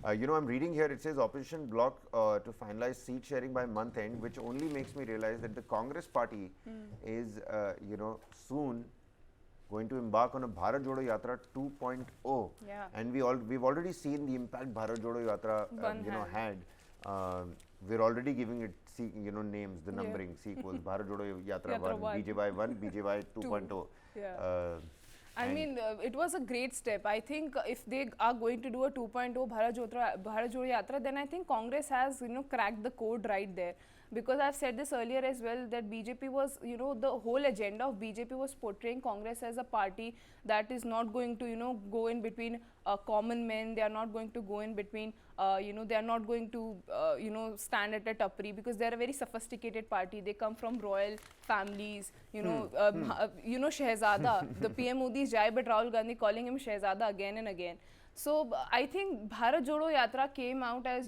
I'm reading here, it says opposition bloc to finalize seat sharing by month end, which only makes me realize that the Congress party is, soon going to embark on a Bharat Jodo Yatra 2.0. Yeah. And we've already seen the impact Bharat Jodo Yatra, had. We're already giving it, names, the numbering sequels. Bharat Jodo Yatra 1, BJY 1, BJY 2.0. Yeah. I mean, it was a great step. I think if they are going to do a 2.0 Bharat Jodo Yatra, then I think Congress has, cracked the code right there. Because I've said this earlier as well, that BJP was, the whole agenda of BJP was portraying Congress as a party that is not going to, go in between common men. They are not going to go in between, they are not going to, stand at a tapri, because they are a very sophisticated party. They come from royal families, Shehzada. The PM Modi is Jai, but Rahul Gandhi calling him Shehzada again and again. So I think Bharat Jodo Yatra came out as,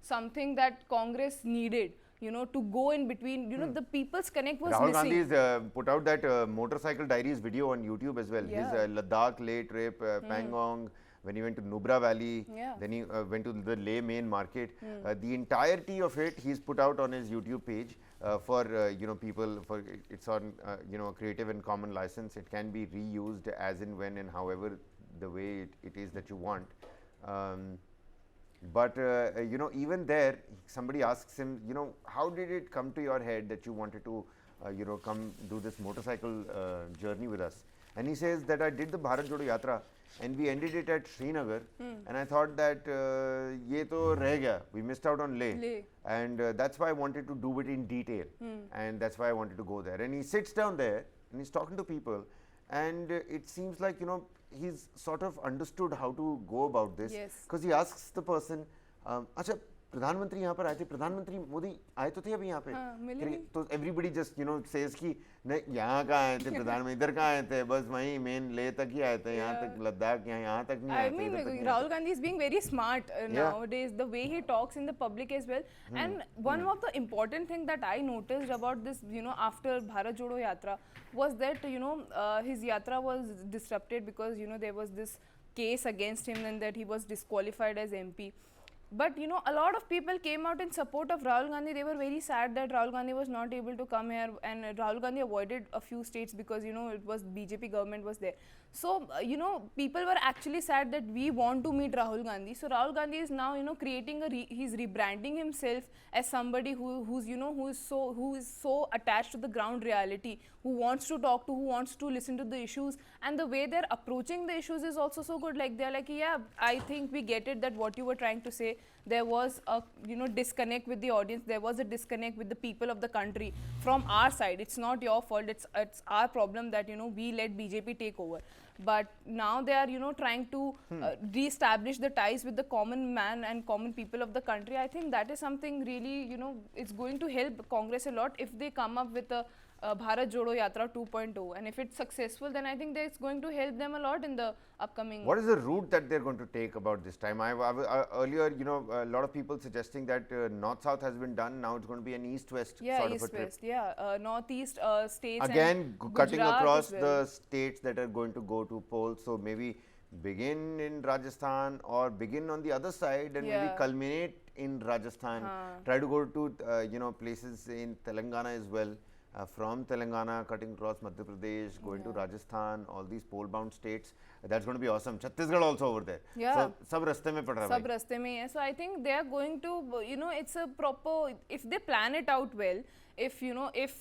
something that Congress needed. To go in between, the people's connect was Rahul missing. Gandhi's put out that motorcycle diaries video on YouTube as well. Yeah. His Ladakh Leh trip, Pangong, when he went to Nubra Valley, then he went to the Leh main market. The entirety of it he's put out on his YouTube page for people. For it's on a creative and common license. It can be reused as and when and however the way it is that you want. But even there, somebody asks him, how did it come to your head that you wanted to, come do this motorcycle journey with us? And he says that I did the Bharat Jodo Yatra and we ended it at Srinagar, and I thought that ye to reh gaya. We missed out on Leh. And that's why I wanted to do it in detail, and that's why I wanted to go there. And he sits down there and he's talking to people, and it seems like, he's sort of understood how to go about this, because he asks the person, अच्छा प्रधानमंत्री यहाँ पर आए थे, प्रधानमंत्री मोदी आए तो थे अभी यहाँ पे, तो everybody just says कि नहीं यहाँ कहाँ आए थे प्रधानमंत्री, इधर कहाँ आए थे, बस वहीं मेन ले तक ही आए थे, यहाँ तक लद्दाख यहाँ तक नहीं आए थे. I mean, Rahul Gandhi is being very smart nowadays, the way he talks in the public as well. And one of the important thing that I noticed about this, after Bharat Jodo Yatra, was that his yatra was disrupted because there was this case against him and that he was disqualified as MP. But a lot of people came out in support of Rahul Gandhi. They were very sad that Rahul Gandhi was not able to come here, and Rahul Gandhi avoided a few states because it was BJP government was there. So people were actually sad that we want to meet Rahul Gandhi. So Rahul Gandhi is now creating he's rebranding himself as somebody who is so attached to the ground reality, who wants to talk to, who wants to listen to the issues, and the way they're approaching the issues is also so good. Like they're like, yeah, I think we get it that what you were trying to say. There was a disconnect with the audience. There was a disconnect with the people of the country from our side. It's not your fault. It's our problem that we let BJP take over. But now they are trying to re-establish the ties with the common man and common people of the country. I think that is something really it's going to help Congress a lot if they come up with a Bharat Jodo Yatra 2.0, and if it's successful, then I think that's going to help them a lot in the upcoming. What is the route that they're going to take about this time? Earlier, a lot of people suggesting that north-south has been done. Now it's going to be an east-west sort of a trip. East-west, northeast states. Again, and cutting Gujarat across as well. the states that are going to go to polls. So maybe begin in Rajasthan or begin on the other side and maybe culminate in Rajasthan. Try to go to places in Telangana as well. From Telangana, cutting across Madhya Pradesh, going to Rajasthan, all these pole-bound states. That's going to be awesome. Chhattisgarh also over there. Yeah. So, sab raste mein pad raha Sab raste mein hai. So I think they are going to, it's a proper, if they plan it out well, if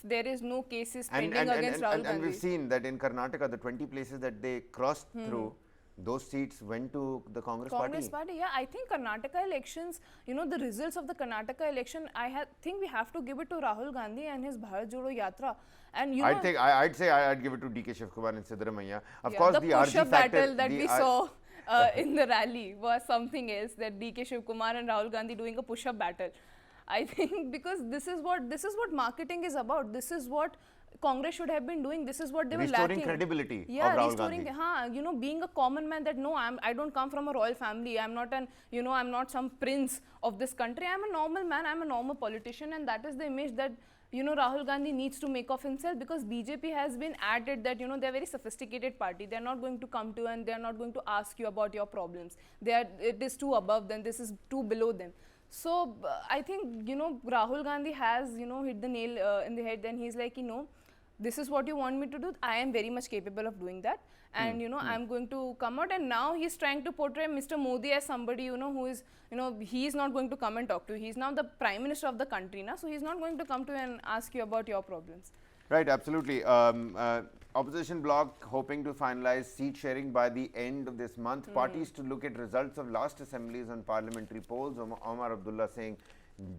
there is no cases pending against Rahul Gandhi. And we've seen that in Karnataka, the 20 places that they crossed through, those seats went to the Congress party. Yeah. I think Karnataka elections, the results of the Karnataka election, think we have to give it to Rahul Gandhi and his Bharat Jodo Yatra. And I'd say I'd give it to DK Shiv Kumar and Siddaramaiah. Of course, the push-up RG battle that we saw in the rally was something else. That DK Shiv Kumar and Rahul Gandhi doing a push-up battle. I think because this is what marketing is about. This is what Congress should have been doing. This is what they were lacking. Restoring credibility Yeah, of Rahul restoring, Gandhi. Being a common man that no, I don't come from a royal family. I'm not I'm not some prince of this country. I'm a normal man. I'm a normal politician, and that is the image that Rahul Gandhi needs to make of himself, because BJP has been at it that, they're a very sophisticated party. They're not going to come to and they're not going to ask you about your problems. It is too above them, this is too below them. So I think, Rahul Gandhi has, hit the nail in the head, and he's like, this is what you want me to do. I am very much capable of doing that. And, I'm going to come out. And now he's trying to portray Mr. Modi as somebody, who is, he is not going to come and talk to you. He's now the Prime Minister of the country now. So he's not going to come to you and ask you about your problems. Right, absolutely. Opposition bloc hoping to finalize seat sharing by the end of this month. Parties to look at results of last assemblies on parliamentary polls. Omar Abdullah saying,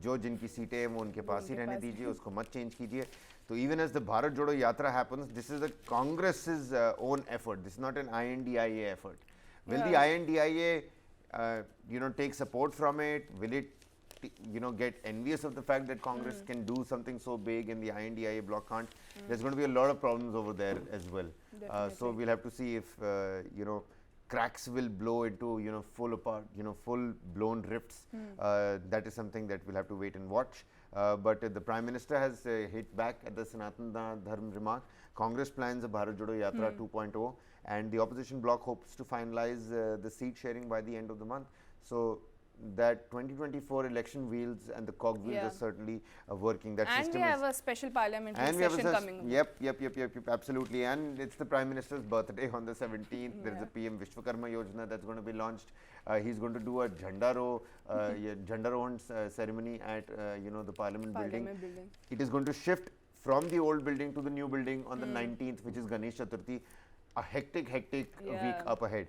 जो जिनकी सीटें हैं वो उनके पास ही रहने दीजिए, उसको मत चेंज कीजिए. So even as the Bharat Jodo Yatra happens, this is the Congress's own effort. This is not an INDIA effort. Will the INDIA, take support from it? Will it, get envious of the fact that Congress can do something so big and the INDIA bloc can't? There's going to be a lot of problems over there as well. So we'll have to see if, cracks will blow into, full apart, full blown rifts. That is something that we'll have to wait and watch. But the Prime Minister has hit back at the Sanatan Dharm remark. Congress plans a Bharat Jodo Yatra 2.0, and the opposition bloc hopes to finalize the seat sharing by the end of the month. So that 2024 election wheels and the cog wheels are certainly working. That and system we have a special parliamentary session coming up. Yep, absolutely. And it's the Prime Minister's birthday on the 17th. There is a PM Vishwakarma Yojana that's going to be launched. He's going to do a Jhandarohan ceremony at the Parliament building. It is going to shift from the old building to the new building on the 19th, which is Ganesh Chaturthi. A hectic week up ahead.